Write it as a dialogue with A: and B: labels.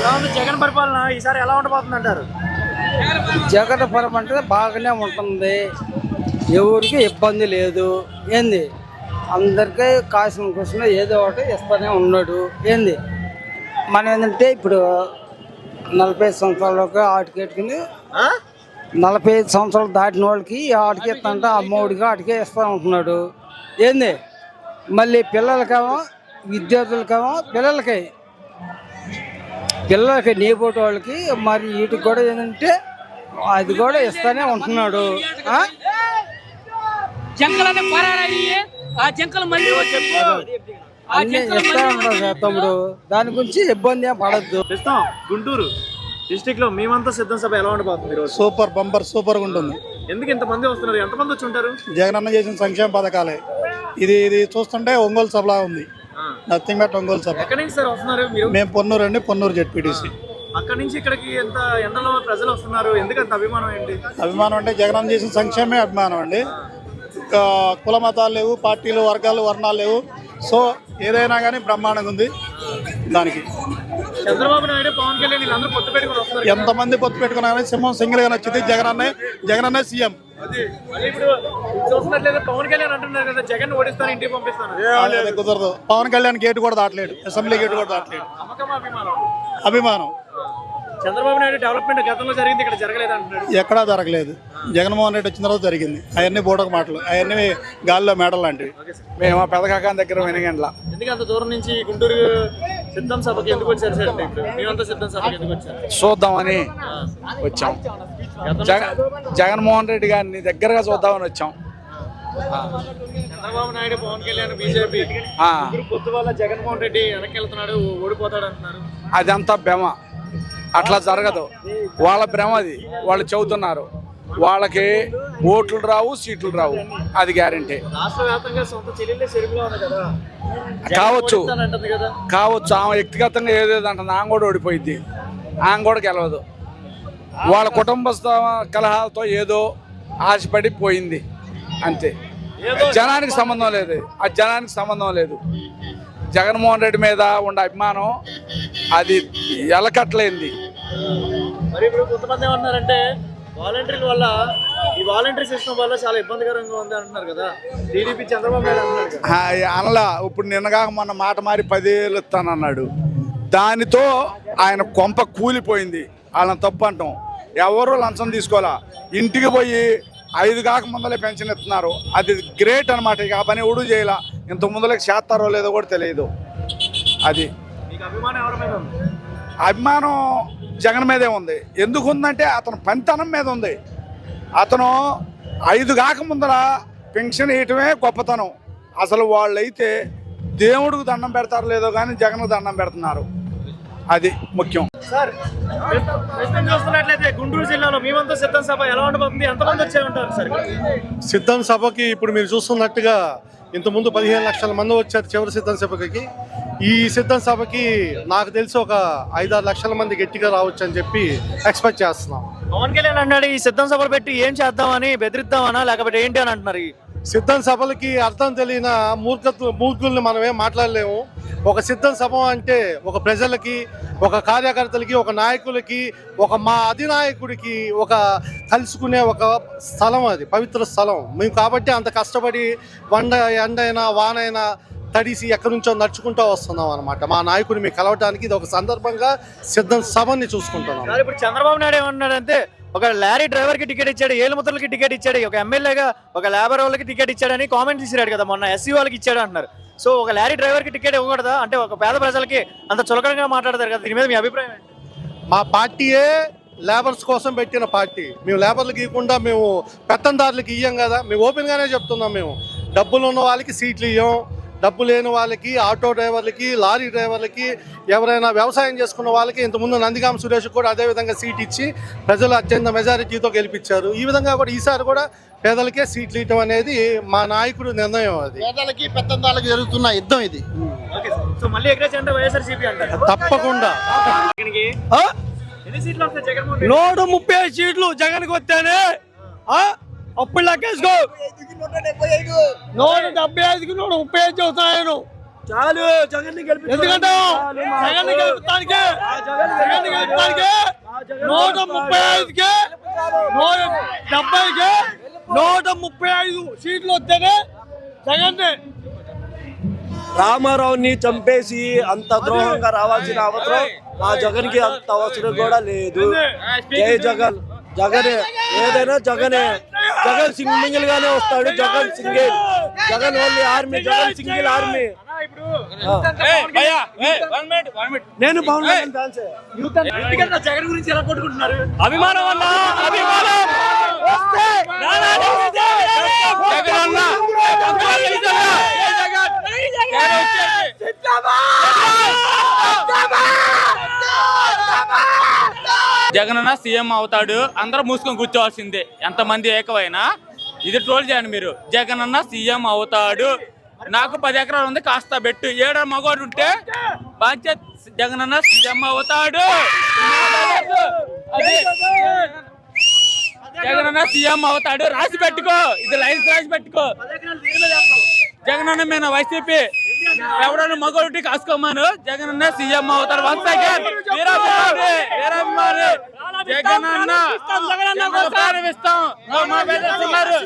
A: ఎలా ఉంది జగన్ పరిపాలన ఈసారి ఎలా ఉండబోతుంది అంటారు?
B: జగన్ పరిపాలన అంటే బాగానే ఉంటుంది, ఎవరికి ఇబ్బంది లేదు. ఏంది అందరికీ కాసిన కూర్చున్న ఏదో ఒకటి ఇస్తూనే ఉన్నాడు. ఏంది మనం ఏంటంటే ఇప్పుడు 45 సంవత్సరాలకి ఆటికి ఎట్టుకుని 45 సంవత్సరాలు దాటిన వాళ్ళకి ఆటికి ఇస్తా అమ్మఒడికి ఆటికే ఇస్తూ ఉంటున్నాడు. ఏంది మళ్ళీ పిల్లలకేమో విద్యార్థులకేమో పిల్లలకి నీపోటి వాళ్ళకి మరి వీటికి కూడా ఏంటంటే అది కూడా ఇస్తానే ఉంటున్నాడు. అన్ని ఇస్తా ఉంటాడు తమ్ముడు, దాని గురించి ఇబ్బంది ఏం పడద్దు.
A: గుంటూరు డిస్ట్రిక్ట్ లో మేమంతా సిద్ధం సభ ఎలా ఉండబోతుంది ఈరోజు?
C: సూపర్ బంపర్ సూపర్ గా ఉంటుంది.
A: ఎందుకు ఇంతమంది వస్తున్నారు? ఎంతమంది వచ్చి ఉంటారు?
C: జగన్ అన్న చేసిన సంక్షేమ పథకాలే. ఇది చూస్తుంటే ఒంగోలు సభలా ఉంది. నథింగ్ బట్ ఒంగోలు సభ.
A: ఎక్కడి నుంచి సార్ వస్తున్నారు మీరు?
C: మేము పొన్నూరు అండి, పొన్నూరు జెడ్పీటీసీ.
A: అక్కడి నుంచి ఇక్కడికి ఎంత ఎండలో ప్రజలు వస్తున్నారు, ఎందుకంత అభిమానం ఏంటి?
C: అభిమానం అంటే జగన్ అన్న చేసిన సంక్షేమే అభిమానం అండి. కుల మతాలు లేవు, పార్టీలు వర్గాలు వర్ణాలు లేవు. సో ఏదైనా కానీ బ్రహ్మాండంగా ఉంది. దానికి
A: చంద్రబాబు నాయుడు పవన్ కళ్యాణ్ వీళ్ళందరూ పొత్తు పెట్టుకుని వస్తారు.
C: ఎంతమంది పొత్తు పెట్టుకున్నా కానీ సింహం సింగిల్ గా నచ్చింది. జగన్ అన్న సీఎం.
A: ఇప్పుడు చూసినట్లయితే పవన్ కళ్యాణ్ అంటున్నారు కదా, జగన్ ఓడిస్తాను ఇంటికి పంపిస్తాను.
C: కుదరదు. పవన్ కళ్యాణ్ గేటు కూడా దాటలేడు, అసెంబ్లీ గేటు కూడా దాటలేడు. అభిమానం.
A: చంద్రబాబు నాయుడు డెవలప్మెంట్ గతంలో జరిగింది, ఇక్కడ జరగలేదు అంటున్నాడు.
C: ఎక్కడా జరగలేదు. జగన్మోహన్ రెడ్డి వచ్చిన తర్వాత జరిగింది. అవన్నీ బోటక మాటలు, అవన్నీ గాల్లో మేడలు లాంటివి. మేము ఆ పెదకాక దగ్గర వెనగండ్ల.
A: ఎందుకు అంత దూరం నుంచి గుంటూరు సిద్ధం సభకి ఎందుకు వచ్చారు సార్? మేమంతా సిద్ధం సభకి ఎందుకు వచ్చారు?
B: చూద్దామని వచ్చాం. జగన్మోహన్ రెడ్డి గారిని దగ్గరగా చూద్దామని వచ్చాం.
A: చంద్రబాబు నాయుడు పవన్ కళ్యాణ్ బీజేపీ పొత్తు వల్ల జగన్మోహన్ రెడ్డి వెనక్కి వెళ్తున్నాడు, ఓడిపోతాడు అంటున్నారు.
B: అదంతా భ్రమ, అట్లా జరగదు. వాళ్ళ భ్రమ అది. వాళ్ళు చెబుతున్నారు వాళ్ళకి ఓట్లు రావు, సీట్లు రావు, అది గ్యారంటీ.
A: రాష్ట్ర వ్యాప్తంగా సొంత చెల్లెళ్ళే చెరువులో ఉంది కదా,
B: కావచ్చు. ఆమె వ్యక్తిగతంగా ఏదేదంటుంది, ఆమె కూడా ఓడిపోయింది, ఆమె కూడా గెలవదు. వాళ్ళ కుటుంబ కలహాలతో ఏదో ఆశపడి పోయింది అంతే. జనానికి సంబంధం లేదు, అది జనానికి సంబంధం లేదు. జగన్మోహన్ రెడ్డి మీద ఉన్న అభిమానం అది ఎలకట్లేంది.
A: మరి ఇప్పుడు కొంతమంది ఏమన్నారంటే వాలంటీర్ల వల్ల, ఈ వాలంటీర్ సిస్టమ్ వల్ల చాలా ఇబ్బందికరంగా ఉంది అంటున్నారు కదా, టీడీపీ చంద్రబాబు నాయుడు అంటున్నారు కదా.
B: అనలా ఇప్పుడు నిన్నగాక మొన్న మాట మారి 10,000 ఇస్తానన్నాడు. దానితో ఆయన కొంప కూలిపోయింది. వాళ్ళని తప్పు అంటాం. ఎవరు లంచం తీసుకోవాలా, ఇంటికి పోయి 5 కాక ముందలే పెన్షన్ ఇస్తున్నారు. అది గ్రేట్ అనమాట. ఇక ఆ పని ఎవడు చేయాల. ఇంత ముందలకి చేస్తారో లేదో కూడా తెలియదు. అది అభిమానం జగన్ మీదే ఉంది. ఎందుకు ఉందంటే అతను పనితనం మీద ఉంది. అతను 5 కాక ముందర పెన్షన్ వేయటమే గొప్పతనం. అసలు వాళ్ళైతే దేవుడికి దండం పెడతారో లేదో కానీ జగన్కు దండం పెడుతున్నారు. అది ముఖ్యం.
A: సార్ చూస్తున్నట్లయితే గుంటూరు జిల్లాలో మేమంతా సిద్ధం సభ ఎలా ఉండబోతుంది? ఎంతమంది వచ్చే ఉంటారు సార్?
C: సిద్ధం సభకి ఇప్పుడు మీరు చూస్తున్నట్టుగా ఇంతకుముందు 15 లక్షల మంది వచ్చారు చివరి సిద్ధం సభకి. ఈ సిద్ధం సభకి నాకు తెలిసి ఒక 5-6 లక్షల మంది గట్టిగా రావచ్చు అని చెప్పి ఎక్స్పెక్ట్ చేస్తున్నాం.
A: పవన్ కళ్యాణ్ అన్నాడు ఈ సిద్ధం సభలు పెట్టి ఏం చేద్దామని, బెదిరిద్దామనా లేకపోతే ఏంటి అని అంటున్నారు.
C: సిద్ధం సభలకి అర్థం తెలియని మూర్ఖుల్ని మనం ఏం మాట్లాడలేము. ఒక సిద్ధం సభ అంటే ఒక ప్రజలకి, ఒక కార్యకర్తలకి, ఒక నాయకులకి, ఒక మా అధినాయకుడికి ఒక కలుసుకునే ఒక స్థలం. అది పవిత్ర స్థలం. మేము కాబట్టి అంత కష్టపడి ఎండైనా వానైనా తడిసి ఎక్కడి నుంచో నడుచుకుంటూ వస్తున్నాం అనమాట. మా నాయకుడిని మీకు కలవడానికి ఇది ఒక సందర్భంగా సిద్ధం సభని చూసుకుంటున్నాం.
A: ఇప్పుడు చంద్రబాబు నాయుడు ఏమన్నాడంటే ఒక లారీ డ్రైవర్ కి టికెట్ ఇచ్చాడు, ఏలుముద్రలకి టికెట్ ఇచ్చాడు, ఒక ఎమ్మెల్యేగా ఒక లేబర్ వాళ్ళకి టికెట్ ఇచ్చాడని కామెంట్ చేశాడు కదా మొన్న. ఎస్సీ వాళ్ళకి ఇచ్చాడు అంటున్నారు. సో ఒక లారీ డ్రైవర్ కి టికెట్ ఇవ్వకూడదా? అంటే ఒక పేద ప్రజలకి అంత చులకనగా మాట్లాడతారు కదా, దీని మీద మీ అభిప్రాయం ఏంటి?
C: మా పార్టీయే లేబర్స్ కోసం పెట్టిన పార్టీ. మేము లేబర్లకు ఇవ్వకుండా మేము పెత్తందారులకు ఇయ్యం కదా. మేము ఓపెన్గానే చెప్తున్నాం. మేము డబ్బులు ఉన్న వాళ్ళకి సీట్లు ఇవ్వం, డబ్బు లేని వాళ్ళకి, ఆటో డ్రైవర్లకి, లారీ డ్రైవర్లకి, ఎవరైనా వ్యవసాయం చేసుకున్న వాళ్ళకి ఇంతకుముందు నందిగామ సురేష్ కూడా అదేవిధంగా సీట్ ఇచ్చి ప్రజలు అత్యంత మెజారిటీతో గెలిపించారు. ఈ విధంగా కూడా ఈసారి కూడా పేదలకే సీట్లు ఇవ్వడం అనేది మా నాయకుడు నిర్ణయం. అది
D: పేదలకి పెత్తందారులకు జరుగుతున్న యుద్ధం ఇది.
C: తప్పకుండా
B: 135 సీట్లు జగన్కి వస్తేనే అప్పుడు లెక్కేసుకో. 175కి 135 అవుతున్నాను. చాలు జగన్ ఎందుకంటే జగన్
E: గెలుపుతానికి 135కి 170కి 135 సీట్లు వస్తేనే జగన్.
F: రామారావుని చంపేసి అంత ద్రోహంగా రావాల్సిన అవసరం ఆ జగన్ కి అంత అవసరం కూడా లేదు. జై జగన్. జగనే ఏదైనా జగనే. జగన్ సింగిల్ గానే వస్తాడు. Jagan single. Jagan only army. Jagan single army. నేను పవన్ కళ్యాణ్ ఫ్యాన్స్.
E: జగన్ గురించి ఎలా కొట్టుకుంటున్నారు? అభిమానం వల్ల అభిమానం
G: జగనన్న సీఎం అవుతాడు. అందరూ మూసుకొని కూర్చోవాల్సిందే. ఎంతమంది ఏకమైనా ఇది ట్రోల్ చేయండి మీరు. జగనన్న సీఎం అవుతాడు. నాకు 10 ఎకరాలు ఉంది, కాస్త పెట్టు. 7 మగవాడు ఉంటే పంచాయత్ జగనన్న సీఎం అవుతాడు. జగనన్న సీఎం అవుతాడు. రాసి పెట్టుకో. ఇది లైన్స్ రాసి పెట్టుకో. జగనన్న మీద వైసీపీ ఎవరైనా మగవాడి కాసుకోమను. జగనన్న సీఎం అవుతాడు. 1 సెకండ్. వీరాభిమాని జగనన్న ఇస్తాం. మా పేరెంట్స్ ఉన్నారు.